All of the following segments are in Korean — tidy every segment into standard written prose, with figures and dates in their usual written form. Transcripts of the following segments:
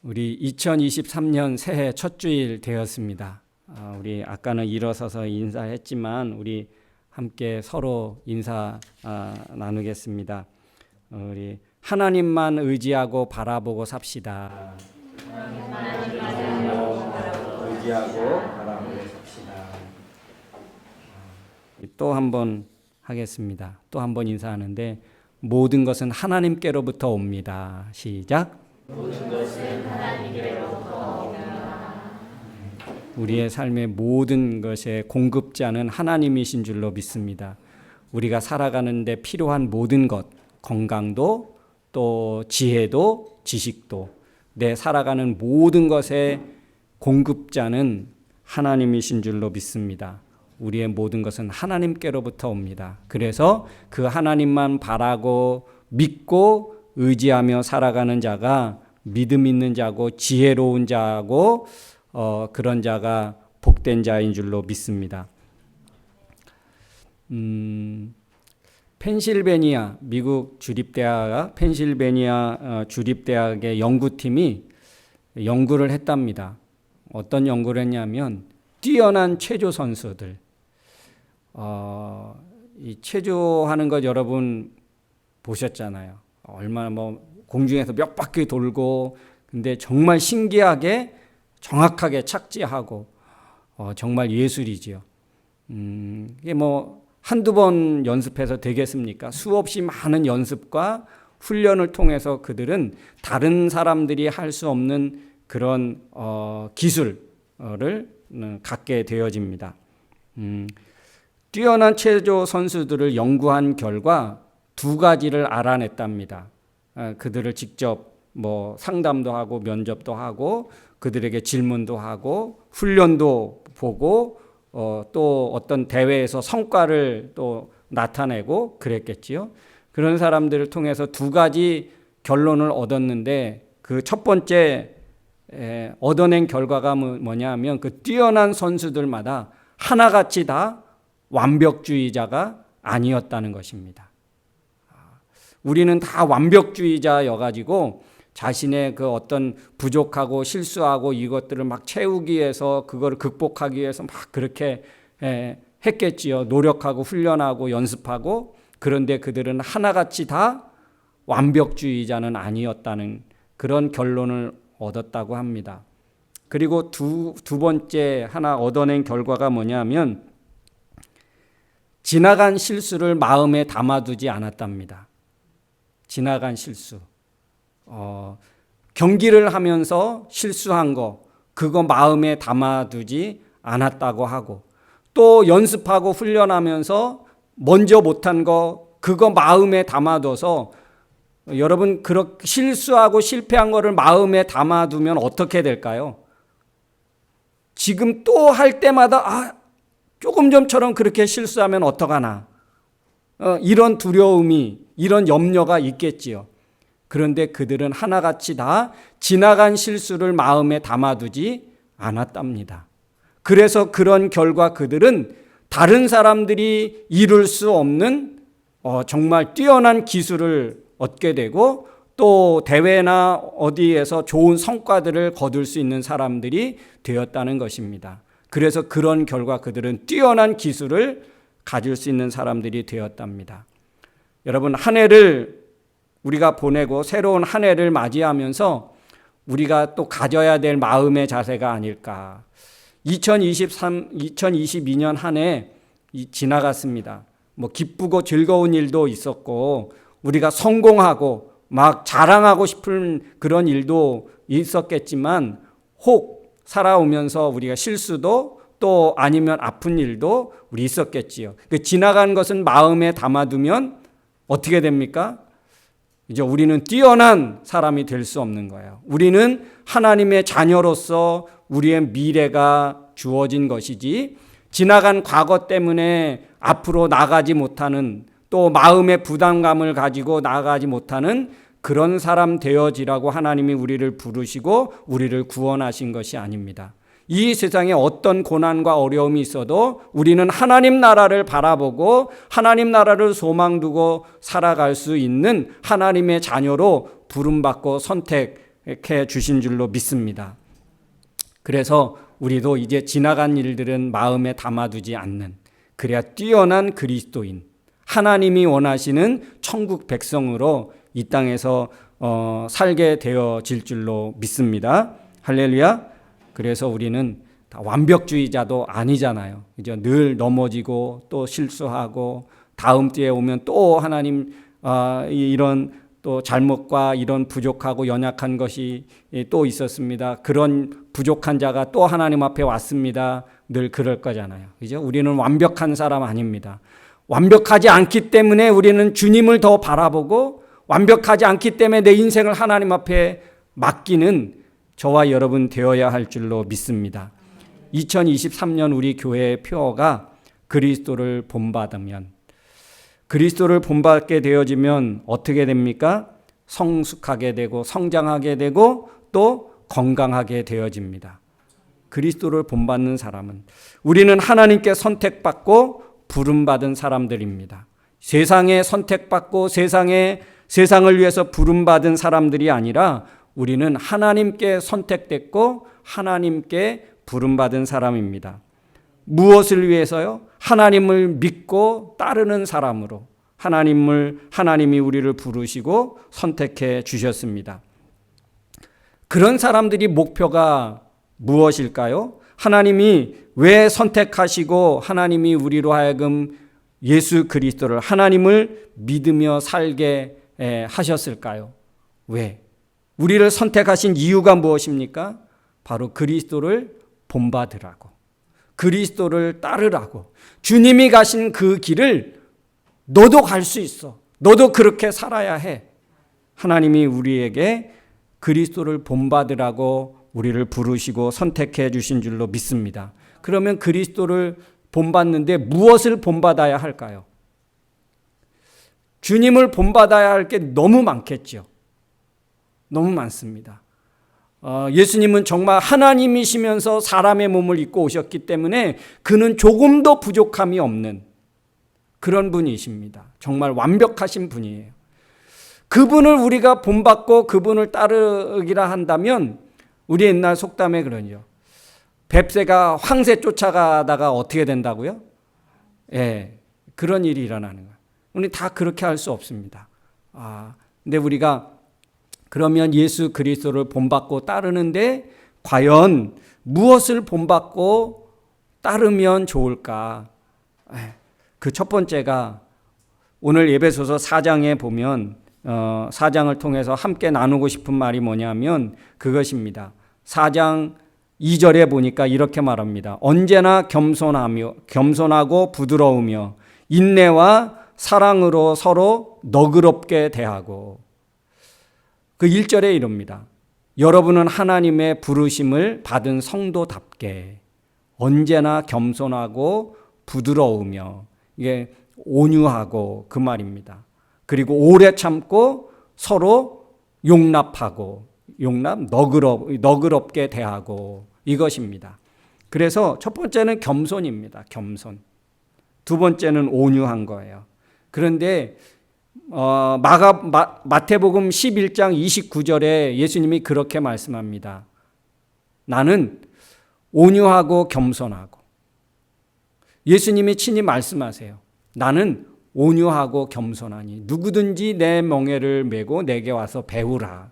우리 2023년 새해 첫 주일 되었습니다. 우리 아까는 일어서서 인사했지만 우리 함께 서로 인사 나누겠습니다. 우리 하나님만 의지하고 바라보고 삽시다. 의지하고 바라보고 삽시다. 또 한 번 하겠습니다. 또 한 번 인사하는데 모든 것은 하나님께로부터 옵니다. 시작. 모든 것은 하나님께로부터 옵니다. 우리의 삶의 모든 것의 공급자는 하나님이신 줄로 믿습니다. 우리가 살아가는데 필요한 모든 것, 건강도 또 지혜도 지식도 내 살아가는 모든 것의 공급자는 하나님이신 줄로 믿습니다. 우리의 모든 것은 하나님께로부터 옵니다. 그래서 그 하나님만 바라고 믿고 의지하며 살아가는 자가 믿음 있는 자고 지혜로운 자고 그런 자가 복된 자인 줄로 믿습니다. 펜실베니아 미국 주립대학 펜실베니아 주립대학의 연구팀이 연구를 했답니다. 어떤 연구를 했냐면 뛰어난 체조 선수들 이 체조하는 것 여러분 보셨잖아요. 얼마나 공중에서 몇 바퀴 돌고 근데 정말 신기하게 정확하게 착지하고 정말 예술이지요. 이게 한두 번 연습해서 되겠습니까? 수없이 많은 연습과 훈련을 통해서 그들은 다른 사람들이 할 수 없는 그런 기술을 갖게 되어집니다. 뛰어난 체조 선수들을 연구한 결과 두 가지를 알아냈답니다. 그들을 직접 상담도 하고 면접도 하고 그들에게 질문도 하고 훈련도 보고 또 어떤 대회에서 성과를 또 나타내고 그랬겠지요. 그런 사람들을 통해서 두 가지 결론을 얻었는데 그 첫 번째 얻어낸 결과가 뭐냐면 그 뛰어난 선수들마다 하나같이 다 완벽주의자가 아니었다는 것입니다. 우리는 다 완벽주의자여가지고 자신의 그 어떤 부족하고 실수하고 이것들을 막 채우기 위해서 그거를 극복하기 위해서 막 그렇게 했겠지요. 노력하고 훈련하고 연습하고 그런데 그들은 하나같이 다 완벽주의자는 아니었다는 그런 결론을 얻었다고 합니다. 그리고 두 번째 하나 얻어낸 결과가 뭐냐면 지나간 실수를 마음에 담아두지 않았답니다. 지나간 실수. 경기를 하면서 실수한 거, 그거 마음에 담아두지 않았다고 하고, 또 연습하고 훈련하면서 먼저 못한 거, 그거 마음에 담아둬서, 여러분, 그렇게 실수하고 실패한 거를 마음에 담아두면 어떻게 될까요? 지금 또 할 때마다, 조금 전처럼 그렇게 실수하면 어떡하나. 이런 두려움이, 이런 염려가 있겠지요. 그런데 그들은 하나같이 다 지나간 실수를 마음에 담아두지 않았답니다. 그래서 그런 결과 그들은 다른 사람들이 이룰 수 없는 정말 뛰어난 기술을 얻게 되고 또 대회나 어디에서 좋은 성과들을 거둘 수 있는 사람들이 되었다는 것입니다. 그래서 그런 결과 그들은 뛰어난 기술을 가질 수 있는 사람들이 되었답니다. 여러분, 한 해를 우리가 보내고 새로운 한 해를 맞이하면서 우리가 또 가져야 될 마음의 자세가 아닐까. 2022년 한 해 지나갔습니다. 기쁘고 즐거운 일도 있었고 우리가 성공하고 막 자랑하고 싶은 그런 일도 있었겠지만 혹 살아오면서 우리가 실수도 또 아니면 아픈 일도 우리 있었겠지요. 지나간 것은 마음에 담아두면 어떻게 됩니까? 이제 우리는 뛰어난 사람이 될 수 없는 거예요. 우리는 하나님의 자녀로서 우리의 미래가 주어진 것이지 지나간 과거 때문에 앞으로 나가지 못하는 또 마음의 부담감을 가지고 나가지 못하는 그런 사람 되어지라고 하나님이 우리를 부르시고 우리를 구원하신 것이 아닙니다. 이 세상에 어떤 고난과 어려움이 있어도 우리는 하나님 나라를 바라보고 하나님 나라를 소망 두고 살아갈 수 있는 하나님의 자녀로 부름받고 선택 주신 줄로 믿습니다. 그래서 우리도 이제 지나간 일들은 마음에 담아두지 않는, 그래야 뛰어난 그리스도인, 하나님이 원하시는 천국 백성으로 이 땅에서 살게 되어질 줄로 믿습니다. 할렐루야. 그래서 우리는 다 완벽주의자도 아니잖아요. 그죠? 늘 넘어지고 또 실수하고 다음 때에 오면 또 하나님 이런 또 잘못과 이런 부족하고 연약한 것이 또 있었습니다. 그런 부족한 자가 또 하나님 앞에 왔습니다. 늘 그럴 거잖아요. 그죠? 우리는 완벽한 사람 아닙니다. 완벽하지 않기 때문에 우리는 주님을 더 바라보고, 완벽하지 않기 때문에 내 인생을 하나님 앞에 맡기는 저와 여러분 되어야 할 줄로 믿습니다. 2023년 우리 교회의 표어가 그리스도를 본받으면, 그리스도를 본받게 되어지면 어떻게 됩니까? 성숙하게 되고 성장하게 되고 또 건강하게 되어집니다. 그리스도를 본받는 사람은, 우리는 하나님께 선택받고 부름받은 사람들입니다. 세상에 선택받고 세상을 위해서 부름받은 사람들이 아니라 우리는 하나님께 선택됐고 하나님께 부름받은 사람입니다. 무엇을 위해서요? 하나님을 믿고 따르는 사람으로 하나님이 우리를 부르시고 선택해 주셨습니다. 그런 사람들이 목표가 무엇일까요? 하나님이 왜 선택하시고 하나님이 우리로 하여금 예수 그리스도를, 하나님을 믿으며 살게 하셨을까요? 왜? 우리를 선택하신 이유가 무엇입니까? 바로 그리스도를 본받으라고, 그리스도를 따르라고. 주님이 가신 그 길을 너도 갈 수 있어. 너도 그렇게 살아야 해. 하나님이 우리에게 그리스도를 본받으라고 우리를 부르시고 선택해 주신 줄로 믿습니다. 그러면 그리스도를 본받는데 무엇을 본받아야 할까요? 주님을 본받아야 할 게 너무 많겠죠. 너무 많습니다. 예수님은 정말 하나님이시면서 사람의 몸을 입고 오셨기 때문에 그는 조금도 부족함이 없는 그런 분이십니다. 정말 완벽하신 분이에요. 그분을 우리가 본받고 그분을 따르기라 한다면, 우리 옛날 속담에 그러죠. 뱁새가 황새 쫓아가다가 어떻게 된다고요? 예, 그런 일이 일어나는 거예요. 우리 다 그렇게 할 수 없습니다. 근데 우리가 그러면 예수 그리스도를 본받고 따르는데 과연 무엇을 본받고 따르면 좋을까? 그 첫 번째가 오늘 에베소서 4장에 보면 4장을 통해서 함께 나누고 싶은 말이 뭐냐면 그것입니다. 4장 2절에 보니까 이렇게 말합니다. 언제나 겸손하고 부드러우며 인내와 사랑으로 서로 너그럽게 대하고. 그 1절에 이럽니다. 여러분은 하나님의 부르심을 받은 성도답게 언제나 겸손하고 부드러우며, 이게 온유하고 그 말입니다. 그리고 오래 참고 서로 용납하고, 너그럽게 대하고, 이것입니다. 그래서 첫 번째는 겸손입니다. 겸손. 두 번째는 온유한 거예요. 그런데 마태복음 11장 29절에 예수님이 그렇게 말씀합니다. 나는 온유하고 겸손하고. 예수님이 친히 말씀하세요. 나는 온유하고 겸손하니 누구든지 내 멍에를 메고 내게 와서 배우라.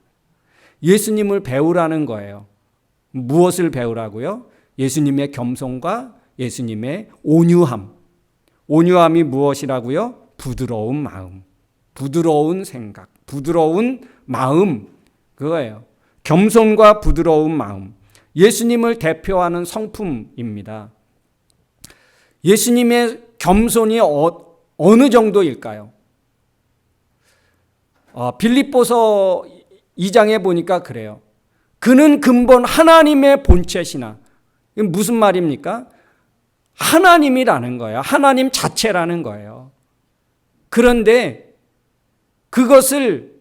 예수님을 배우라는 거예요. 무엇을 배우라고요? 예수님의 겸손과 예수님의 온유함. 온유함이 무엇이라고요? 부드러운 마음, 부드러운 생각, 부드러운 마음, 그거예요. 겸손과 부드러운 마음. 예수님을 대표하는 성품입니다. 예수님의 겸손이 어느 정도일까요? 빌립보서 2장에 보니까 그래요. 그는 근본 하나님의 본체시나. 이건 무슨 말입니까? 하나님이라는 거예요. 하나님 자체라는 거예요. 그런데 그것을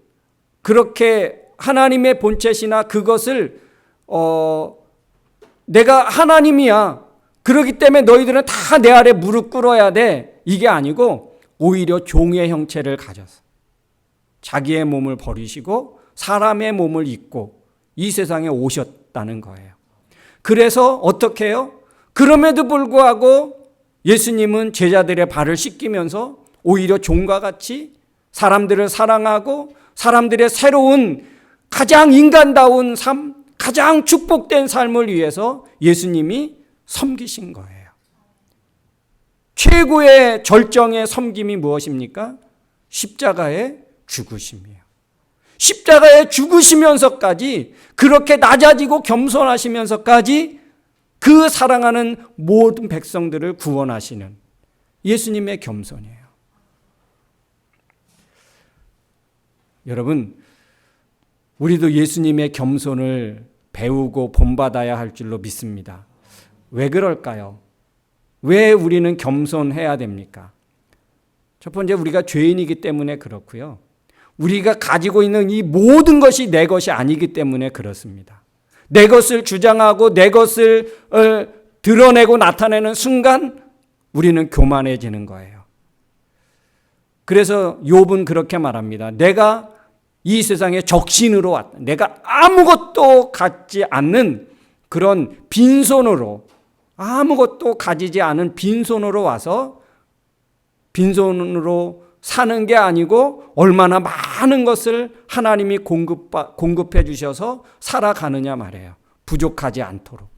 그렇게 하나님의 본체시나 그것을 내가 하나님이야. 그렇기 때문에 너희들은 다 내 아래 무릎 꿇어야 돼. 이게 아니고 오히려 종의 형체를 가져서 자기의 몸을 버리시고 사람의 몸을 입고 이 세상에 오셨다는 거예요. 그래서 어떻게 해요? 그럼에도 불구하고 예수님은 제자들의 발을 씻기면서 오히려 종과 같이 사람들을 사랑하고 사람들의 새로운 가장 인간다운 삶, 가장 축복된 삶을 위해서 예수님이 섬기신 거예요. 최고의 절정의 섬김이 무엇입니까? 십자가의 죽으심이에요. 십자가에 죽으시면서까지 그렇게 낮아지고 겸손하시면서까지 그 사랑하는 모든 백성들을 구원하시는 예수님의 겸손이에요. 여러분, 우리도 예수님의 겸손을 배우고 본받아야 할 줄로 믿습니다. 왜 그럴까요? 왜 우리는 겸손해야 됩니까? 첫 번째, 우리가 죄인이기 때문에 그렇고요. 우리가 가지고 있는 이 모든 것이 내 것이 아니기 때문에 그렇습니다. 내 것을 주장하고 내 것을 드러내고 나타내는 순간 우리는 교만해지는 거예요. 그래서 욥은 그렇게 말합니다. 내가 이 세상에 적신으로 왔다. 내가 아무것도 갖지 않는 그런 빈손으로, 아무것도 가지지 않은 빈손으로 와서 빈손으로 사는 게 아니고 얼마나 많은 것을 하나님이 공급해 주셔서 살아가느냐 말이에요. 부족하지 않도록.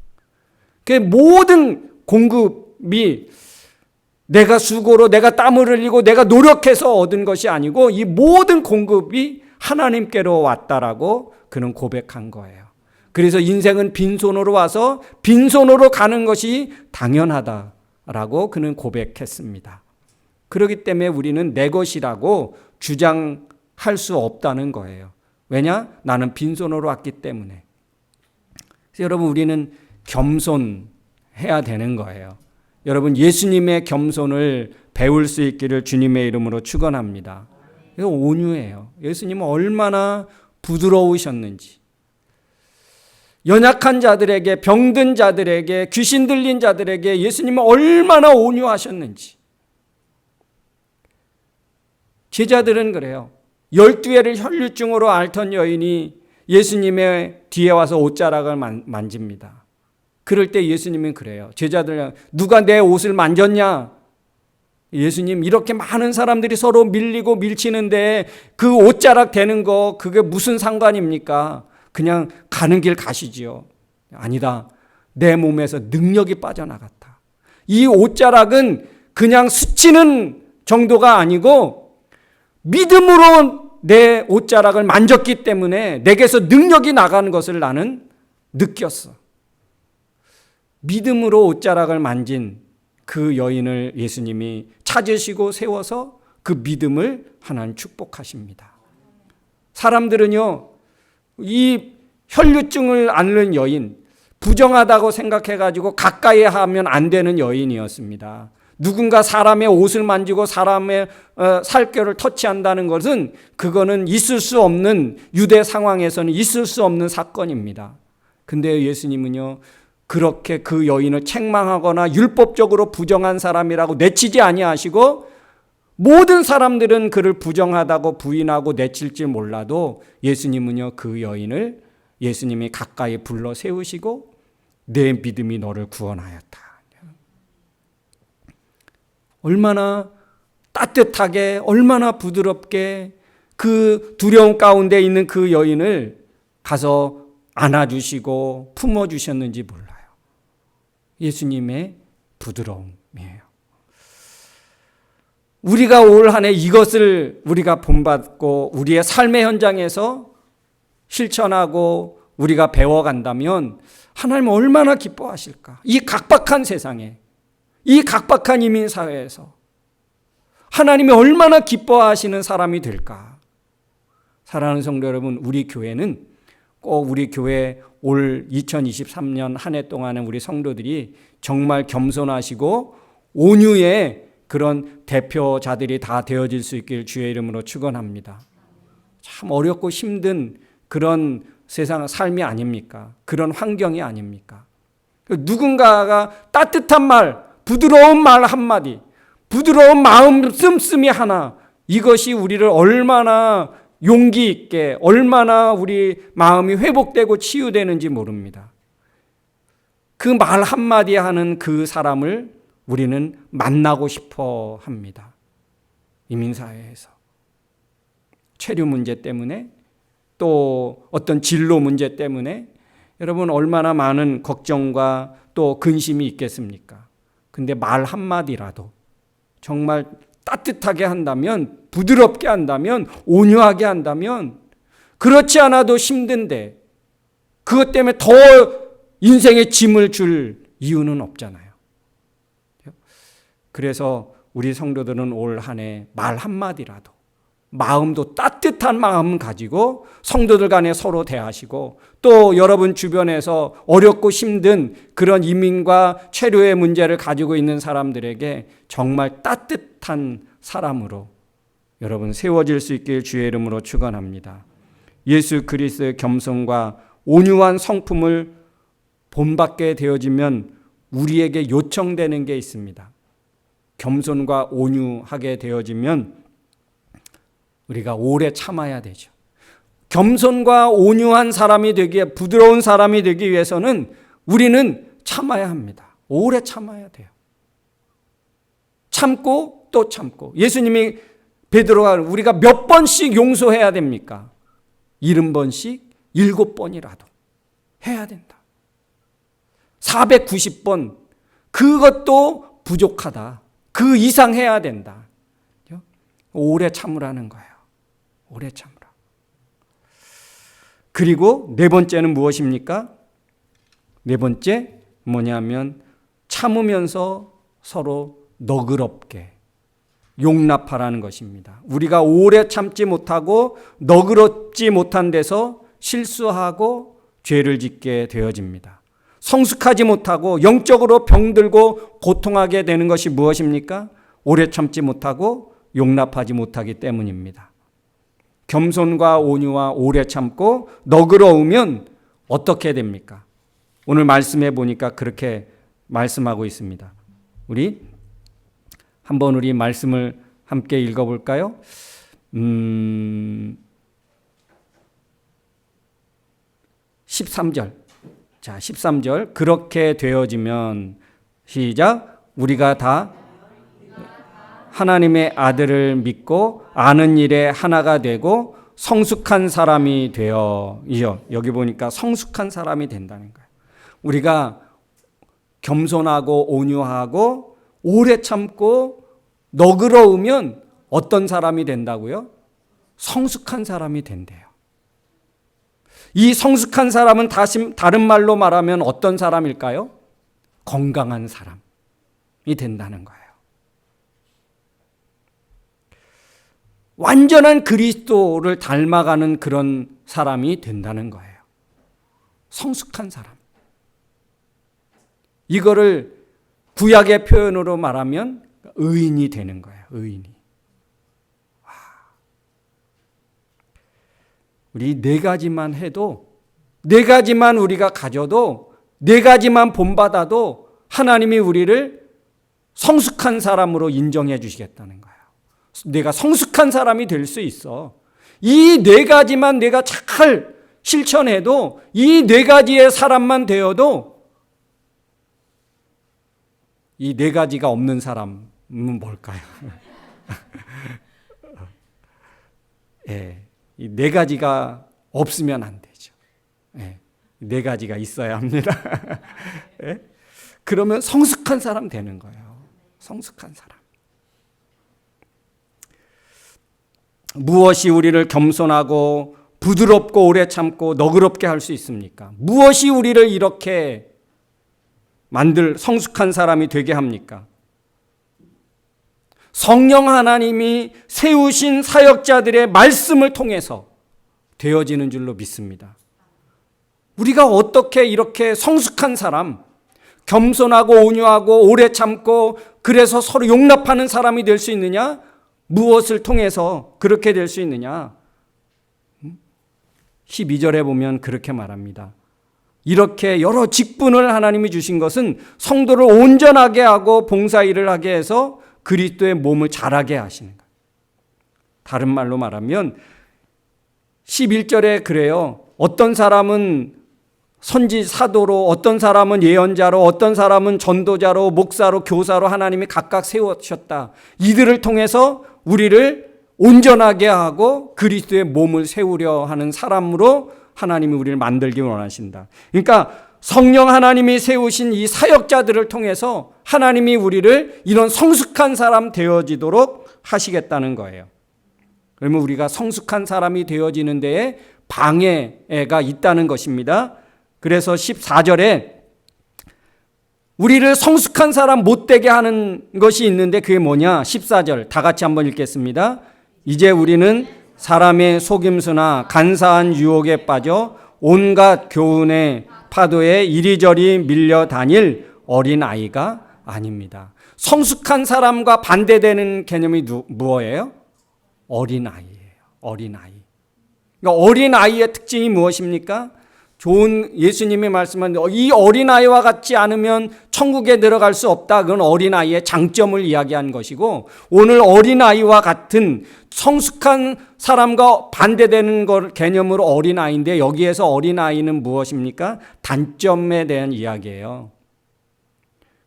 그 모든 공급이 내가 수고로 내가 땀을 흘리고 내가 노력해서 얻은 것이 아니고 이 모든 공급이 하나님께로 왔다라고 그는 고백한 거예요. 그래서 인생은 빈손으로 와서 빈손으로 가는 것이 당연하다라고 그는 고백했습니다. 그렇기 때문에 우리는 내 것이라고 주장할 수 없다는 거예요. 왜냐? 나는 빈손으로 왔기 때문에. 그래서 여러분, 우리는 겸손해야 되는 거예요. 여러분, 예수님의 겸손을 배울 수 있기를 주님의 이름으로 축원합니다. 이거 온유해요. 예수님은 얼마나 부드러우셨는지. 연약한 자들에게, 병든 자들에게, 귀신 들린 자들에게 예수님은 얼마나 온유하셨는지. 제자들은 그래요. 12회를 혈류증으로 앓던 여인이 예수님의 뒤에 와서 옷자락을 만집니다. 그럴 때 예수님은 그래요. 제자들, 누가 내 옷을 만졌냐? 예수님, 이렇게 많은 사람들이 서로 밀리고 밀치는데 그 옷자락 되는 거 그게 무슨 상관입니까? 그냥 가는 길 가시지요. 아니다. 내 몸에서 능력이 빠져나갔다. 이 옷자락은 그냥 스치는 정도가 아니고 믿음으로 내 옷자락을 만졌기 때문에 내게서 능력이 나가는 것을 나는 느꼈어. 믿음으로 옷자락을 만진 그 여인을 예수님이 찾으시고 세워서 그 믿음을 하나님 축복하십니다. 사람들은요, 이 혈류증을 앓는 여인, 부정하다고 생각해가지고 가까이 하면 안 되는 여인이었습니다. 누군가 사람의 옷을 만지고 사람의 살결을 터치한다는 것은 그거는 있을 수 없는, 유대 상황에서는 있을 수 없는 사건입니다. 근데 예수님은요, 그렇게 그 여인을 책망하거나 율법적으로 부정한 사람이라고 내치지 아니하시고 모든 사람들은 그를 부정하다고 부인하고 내칠지 몰라도 예수님은요, 그 여인을 예수님이 가까이 불러 세우시고 내 믿음이 너를 구원하였다. 얼마나 따뜻하게, 얼마나 부드럽게 그 두려움 가운데 있는 그 여인을 가서 안아주시고 품어주셨는지 몰라요. 예수님의 부드러움이에요. 우리가 올 한 해 이것을 우리가 본받고 우리의 삶의 현장에서 실천하고 우리가 배워간다면 하나님 얼마나 기뻐하실까? 이 각박한 세상에, 이 각박한 이민사회에서 하나님이 얼마나 기뻐하시는 사람이 될까? 사랑하는 성도 여러분, 우리 교회는 꼭 우리 교회 올 2023년 한 해 동안은 우리 성도들이 정말 겸손하시고 온유의 그런 대표자들이 다 되어질 수 있길 주의 이름으로 축원합니다. 참 어렵고 힘든 그런 세상 삶이 아닙니까? 그런 환경이 아닙니까? 누군가가 따뜻한 말, 부드러운 말 한마디, 부드러운 마음 씀씀이 하나, 이것이 우리를 얼마나 용기 있게 얼마나 우리 마음이 회복되고 치유되는지 모릅니다. 그 말 한마디 하는 그 사람을 우리는 만나고 싶어 합니다. 이민사회에서. 체류 문제 때문에 또 어떤 진로 문제 때문에 여러분 얼마나 많은 걱정과 또 근심이 있겠습니까? 근데 말 한마디라도 정말 따뜻하게 한다면, 부드럽게 한다면, 온유하게 한다면, 그렇지 않아도 힘든데 그것 때문에 더 인생의 짐을 줄 이유는 없잖아요. 그래서 우리 성도들은 올 한 해 말 한마디라도 마음도 따뜻한 마음 가지고 성도들 간에 서로 대하시고 또 여러분 주변에서 어렵고 힘든 그런 이민과 체류의 문제를 가지고 있는 사람들에게 정말 따뜻한 사람으로 여러분 세워질 수 있길 주의 이름으로 축원합니다. 예수 그리스도의 겸손과 온유한 성품을 본받게 되어지면 우리에게 요청되는 게 있습니다. 겸손과 온유하게 되어지면 우리가 오래 참아야 되죠. 겸손과 온유한 사람이 되기에, 부드러운 사람이 되기 위해서는 우리는 참아야 합니다. 오래 참아야 돼요. 참고 또 참고. 예수님이 베드로가 우리가 몇 번씩 용서해야 됩니까? 70번씩 7번이라도 해야 된다. 490번 그것도 부족하다. 그 이상 해야 된다. 오래 참으라는 거예요. 오래 참으라. 그리고 네 번째는 무엇입니까? 네 번째 뭐냐면 참으면서 서로 너그럽게 용납하라는 것입니다. 우리가 오래 참지 못하고 너그럽지 못한 데서 실수하고 죄를 짓게 되어집니다. 성숙하지 못하고 영적으로 병들고 고통하게 되는 것이 무엇입니까? 오래 참지 못하고 용납하지 못하기 때문입니다. 겸손과 온유와 오래 참고 너그러우면 어떻게 됩니까? 오늘 말씀해 보니까 그렇게 말씀하고 있습니다. 우리 한번 우리 말씀을 함께 읽어볼까요? 13절. 자, 13절. 그렇게 되어지면 시작. 우리가 다 하나님의 아들을 믿고 아는 일에 하나가 되고 성숙한 사람이 되어. 여기 보니까 성숙한 사람이 된다는 거예요. 우리가 겸손하고 온유하고 오래 참고 너그러우면 어떤 사람이 된다고요? 성숙한 사람이 된대요. 이 성숙한 사람은 다른 말로 말하면 어떤 사람일까요? 건강한 사람이 된다는 거예요. 완전한 그리스도를 닮아가는 그런 사람이 된다는 거예요. 성숙한 사람. 이거를 구약의 표현으로 말하면 의인이 되는 거예요. 의인이. 우리 네 가지만 해도, 네 가지만 우리가 가져도, 네 가지만 본받아도 하나님이 우리를 성숙한 사람으로 인정해 주시겠다는 거예요. 내가 성숙한 사람이 될 수 있어. 이 네 가지만 내가 잘 실천해도, 이 네 가지의 사람만 되어도, 이 네 가지가 없는 사람은 뭘까요? 예, 이 네 가지가 없으면 안 되죠. 예, 네 가지가 있어야 합니다. 예? 그러면 성숙한 사람 되는 거예요. 성숙한 사람. 무엇이 우리를 겸손하고 부드럽고 오래 참고 너그럽게 할 수 있습니까? 무엇이 우리를 이렇게 성숙한 사람이 되게 합니까? 성령 하나님이 세우신 사역자들의 말씀을 통해서 되어지는 줄로 믿습니다. 우리가 어떻게 이렇게 성숙한 사람, 겸손하고 온유하고 오래 참고 그래서 서로 용납하는 사람이 될 수 있느냐? 무엇을 통해서 그렇게 될 수 있느냐? 12절에 보면 그렇게 말합니다. 이렇게 여러 직분을 하나님이 주신 것은 성도를 온전하게 하고 봉사일을 하게 해서 그리스도의 몸을 자라게 하시는 거예요. 다른 말로 말하면 11절에 그래요. 어떤 사람은 선지 사도로, 어떤 사람은 예언자로, 어떤 사람은 전도자로, 목사로, 교사로 하나님이 각각 세우셨다. 이들을 통해서 우리를 온전하게 하고 그리스도의 몸을 세우려 하는 사람으로 하나님이 우리를 만들기 원하신다. 그러니까 성령 하나님이 세우신 이 사역자들을 통해서 하나님이 우리를 이런 성숙한 사람 되어지도록 하시겠다는 거예요. 그러면 우리가 성숙한 사람이 되어지는 데에 방해가 있다는 것입니다. 그래서 14절에 우리를 성숙한 사람 못되게 하는 것이 있는데 그게 뭐냐? 14절 다 같이 한번 읽겠습니다. 이제 우리는 사람의 속임수나 간사한 유혹에 빠져 온갖 교훈의 파도에 이리저리 밀려 다닐 어린아이가 아닙니다. 성숙한 사람과 반대되는 개념이 무엇이에요? 어린아이예요. 어린아이. 그러니까 어린아이의 특징이 무엇입니까? 좋은 예수님이 말씀한 이 어린아이와 같지 않으면 천국에 들어갈 수 없다. 그건 어린아이의 장점을 이야기한 것이고, 오늘 어린아이와 같은 성숙한 사람과 반대되는 개념으로 어린아이인데, 여기에서 어린아이는 무엇입니까? 단점에 대한 이야기예요.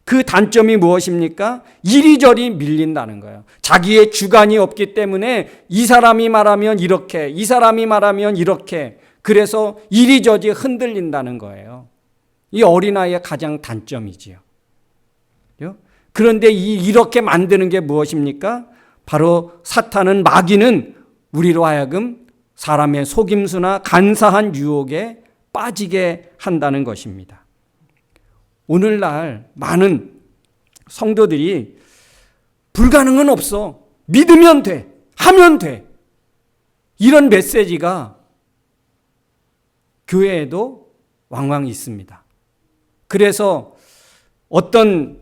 그 단점이 무엇입니까? 이리저리 밀린다는 거예요. 자기의 주관이 없기 때문에 이 사람이 말하면 이렇게, 이 사람이 말하면 이렇게, 그래서 이리저리 흔들린다는 거예요. 이 어린아이의 가장 단점이지요. 그런데 이렇게 만드는 게 무엇입니까? 바로 사탄은, 마귀는 우리로 하여금 사람의 속임수나 간사한 유혹에 빠지게 한다는 것입니다. 오늘날 많은 성도들이 불가능은 없어, 믿으면 돼, 하면 돼, 이런 메시지가 교회에도 왕왕 있습니다. 그래서 어떤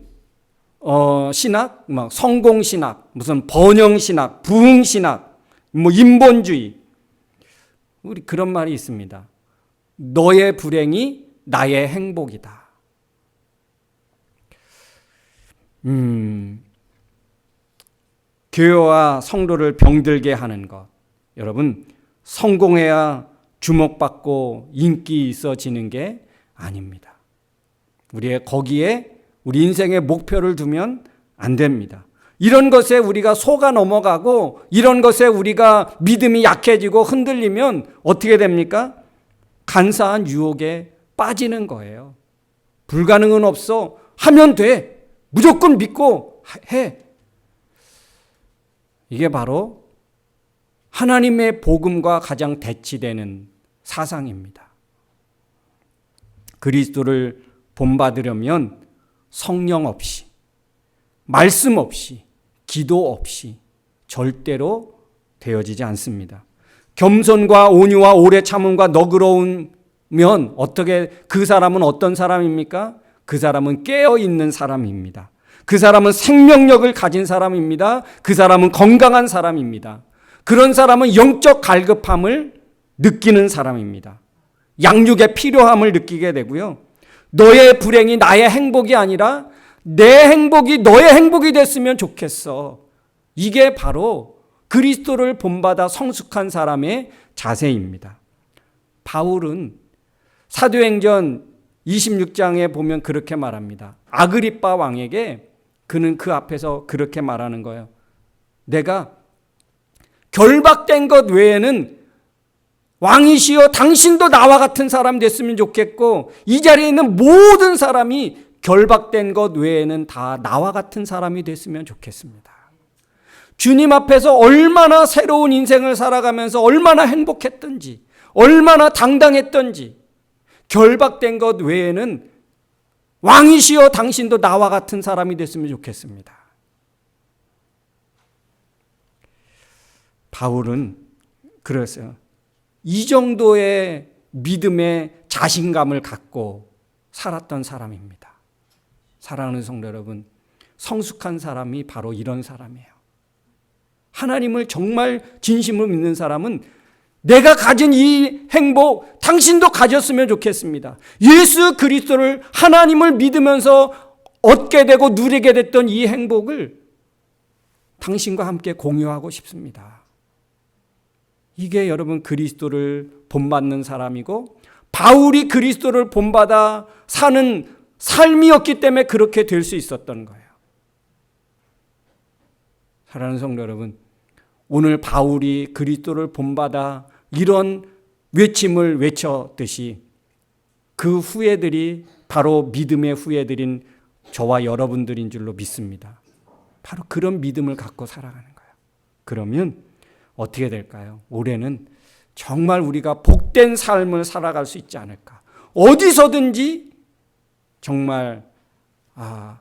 신학, 막 성공신학, 무슨 번영신학, 부흥신학, 뭐 인본주의, 우리 그런 말이 있습니다. 너의 불행이 나의 행복이다. 교회와 성도를 병들게 하는 것. 여러분, 성공해야 주목받고 인기 있어지는 게 아닙니다. 거기에 우리 인생의 목표를 두면 안 됩니다. 이런 것에 우리가 속아 넘어가고 이런 것에 우리가 믿음이 약해지고 흔들리면 어떻게 됩니까? 간사한 유혹에 빠지는 거예요. 불가능은 없어. 하면 돼. 무조건 믿고 해. 이게 바로 하나님의 복음과 가장 대치되는 사상입니다. 그리스도를 본받으려면 성령 없이, 말씀 없이, 기도 없이 절대로 되어지지 않습니다. 겸손과 온유와 오래 참음과 너그러우면 어떻게, 그 사람은 어떤 사람입니까? 그 사람은 깨어있는 사람입니다. 그 사람은 생명력을 가진 사람입니다. 그 사람은 건강한 사람입니다. 그런 사람은 영적 갈급함을 느끼는 사람입니다. 양육의 필요함을 느끼게 되고요. 너의 불행이 나의 행복이 아니라 내 행복이 너의 행복이 됐으면 좋겠어. 이게 바로 그리스도를 본받아 성숙한 사람의 자세입니다. 바울은 사도행전 26장에 보면 그렇게 말합니다. 아그리빠 왕에게 그는 그 앞에서 그렇게 말하는 거예요. 내가 결박된 것 외에는 왕이시여 당신도 나와 같은 사람 됐으면 좋겠고, 이 자리에 있는 모든 사람이 결박된 것 외에는 다 나와 같은 사람이 됐으면 좋겠습니다. 주님 앞에서 얼마나 새로운 인생을 살아가면서 얼마나 행복했던지, 얼마나 당당했던지, 결박된 것 외에는 왕이시여 당신도 나와 같은 사람이 됐으면 좋겠습니다. 바울은 그랬어요. 이 정도의 믿음의 자신감을 갖고 살았던 사람입니다. 사랑하는 성도 여러분, 성숙한 사람이 바로 이런 사람이에요. 하나님을 정말 진심으로 믿는 사람은 내가 가진 이 행복 당신도 가졌으면 좋겠습니다. 예수 그리스도를, 하나님을 믿으면서 얻게 되고 누리게 됐던 이 행복을 당신과 함께 공유하고 싶습니다. 이게 여러분 그리스도를 본받는 사람이고 바울이 그리스도를 본받아 사는 삶이었기 때문에 그렇게 될 수 있었던 거예요. 사랑하는 성도 여러분, 오늘 바울이 그리스도를 본받아 이런 외침을 외쳤듯이 그 후예들이 바로 믿음의 후예들인 저와 여러분들인 줄로 믿습니다. 바로 그런 믿음을 갖고 살아가는 거예요. 그러면 어떻게 될까요? 올해는 정말 우리가 복된 삶을 살아갈 수 있지 않을까. 어디서든지 정말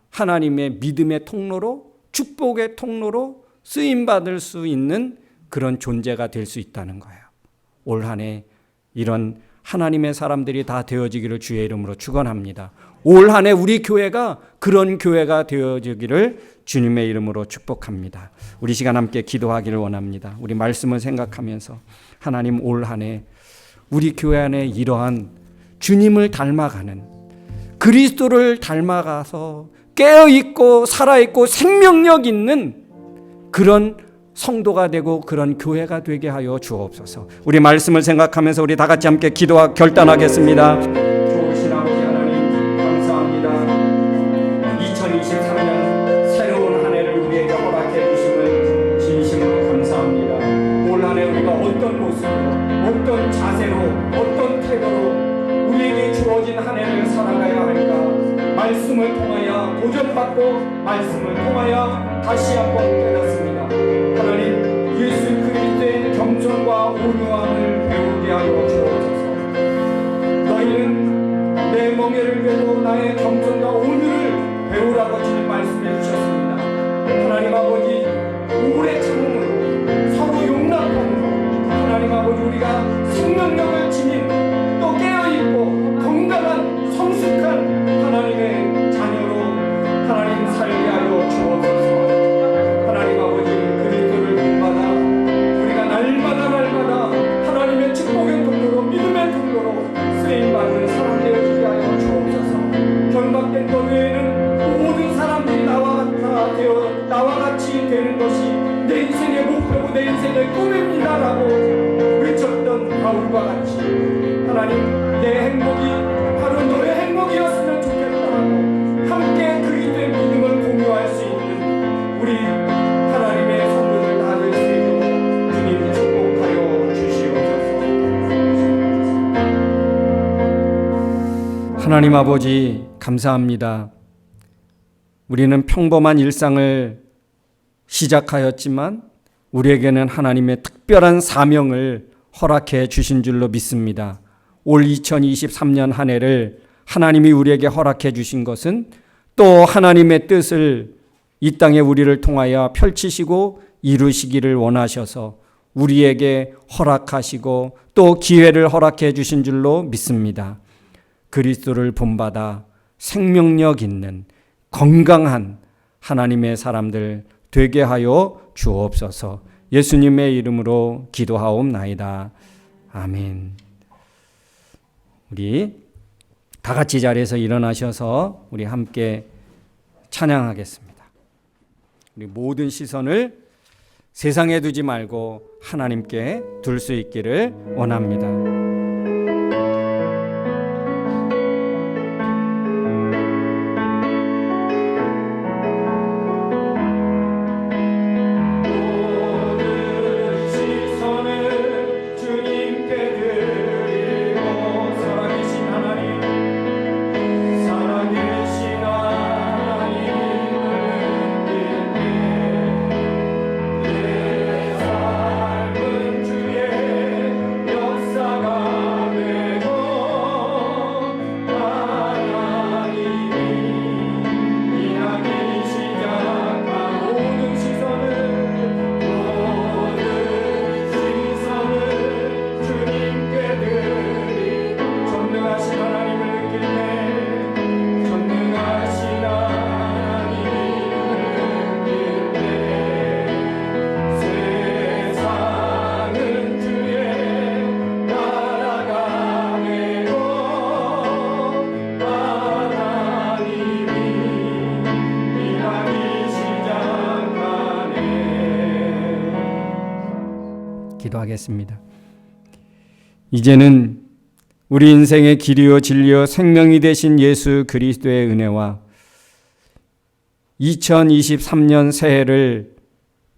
하나님의 믿음의 통로로, 축복의 통로로 쓰임받을 수 있는 그런 존재가 될 수 있다는 거예요. 올 한 해 이런 하나님의 사람들이 다 되어지기를 주의 이름으로 축원합니다. 올 한 해 우리 교회가 그런 교회가 되어지기를 주님의 이름으로 축복합니다. 우리 시간 함께 기도하기를 원합니다. 우리 말씀을 생각하면서 하나님 올 한 해 우리 교회 안에 이러한 주님을 닮아가는 그리스도를 닮아가서 깨어있고 살아있고 생명력 있는 그런 성도가 되고 그런 교회가 되게 하여 주옵소서. 우리 말씀을 생각하면서 우리 다 같이 함께 기도하 결단하겠습니다. 좋으신 아버지 하나님 감사합니다. 2023년 새로운 한 해를 우리에게 허락해 주심을 진심으로 감사합니다. 올 한 해 우리가 어떤 모습으로, 어떤 자세로, 어떤 태도로 우리에게 주어진 한 해를 살아가야 할까. 말씀을 통하여 도전받고 말씀을 통하여 다시 한번 깨닫습니다. 하나님, 예수 그리스도의 겸손과 온유함을 배우게 하여 주옵소서. 너희는 내 멍에를 베고 나의 겸손과 온유를 배우라고 주님 말씀해 주셨습니다. 하나님 아버지, 오래 참음으로 서로 용납함으로 하나님 아버지 우리가 생명력을 지닌 또 깨어있고 건강한 성숙한 하나님의 자녀로 하나님 살게 하여 주옵소서. 하나님 아버지 그리스도를 본받아 우리가 날마다 하나님의 축복의 통로로 믿음의 통로로 쓰임받는 사람 되어지게 하여 주옵소서. 결박된 것 외에는 모든 사람들이 나와 같이 되는 것이 내 인생의 목표고 내 인생의 꿈입니다라고 외쳤던 바울과 같이 하나님, 내 행복이 바로 너의 행복이었으면 좋겠다라고 함께 그리스도의 믿음을 공유할 수 있는 우리 하나님의 성도들 다 될 수 있도록 주님 축복하여 주시옵소서. 하나님 아버지 감사합니다. 우리는 평범한 일상을 시작하였지만 우리에게는 하나님의 특별한 사명을 허락해 주신 줄로 믿습니다. 올 2023년 한 해를 하나님이 우리에게 허락해 주신 것은 또 하나님의 뜻을 이 땅에 우리를 통하여 펼치시고 이루시기를 원하셔서 우리에게 허락하시고 또 기회를 허락해 주신 줄로 믿습니다. 그리스도를 본받아 생명력 있는 건강한 하나님의 사람들 되게 하여 주옵소서. 예수님의 이름으로 기도하옵나이다. 아멘. 우리 다 같이 자리에서 일어나셔서 우리 함께 찬양하겠습니다. 우리 모든 시선을 세상에 두지 말고 하나님께 둘 수 있기를 원합니다. 역사가 기도하겠습니다. 이제는 우리 인생의 길이요 진리요 생명이 되신 예수 그리스도의 은혜와 2023년 새해를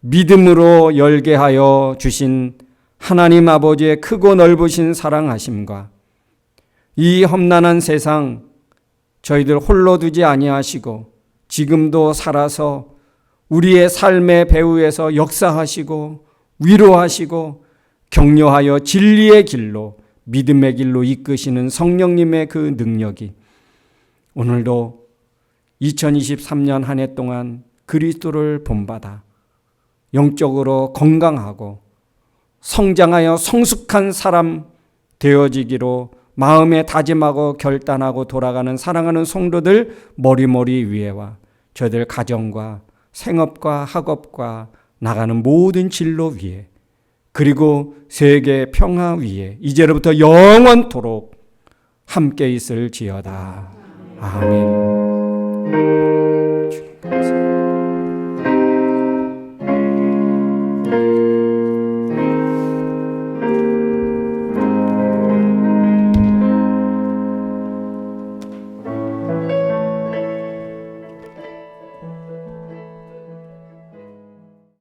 믿음으로 열게 하여 주신 하나님 아버지의 크고 넓으신 사랑하심과 이 험난한 세상 저희들 홀로 두지 아니하시고 지금도 살아서 우리의 삶의 배후에서 역사하시고 위로하시고 격려하여 진리의 길로 믿음의 길로 이끄시는 성령님의 그 능력이 오늘도 2023년 한 해 동안 그리스도를 본받아 영적으로 건강하고 성장하여 성숙한 사람 되어지기로 마음에 다짐하고 결단하고 돌아가는 사랑하는 성도들 머리머리 위에와 저희들 가정과 생업과 학업과 나가는 모든 진로 위에 그리고 세계 평화 위에 이제로부터 영원토록 함께 있을지어다. 아멘. 주님 감사합니다.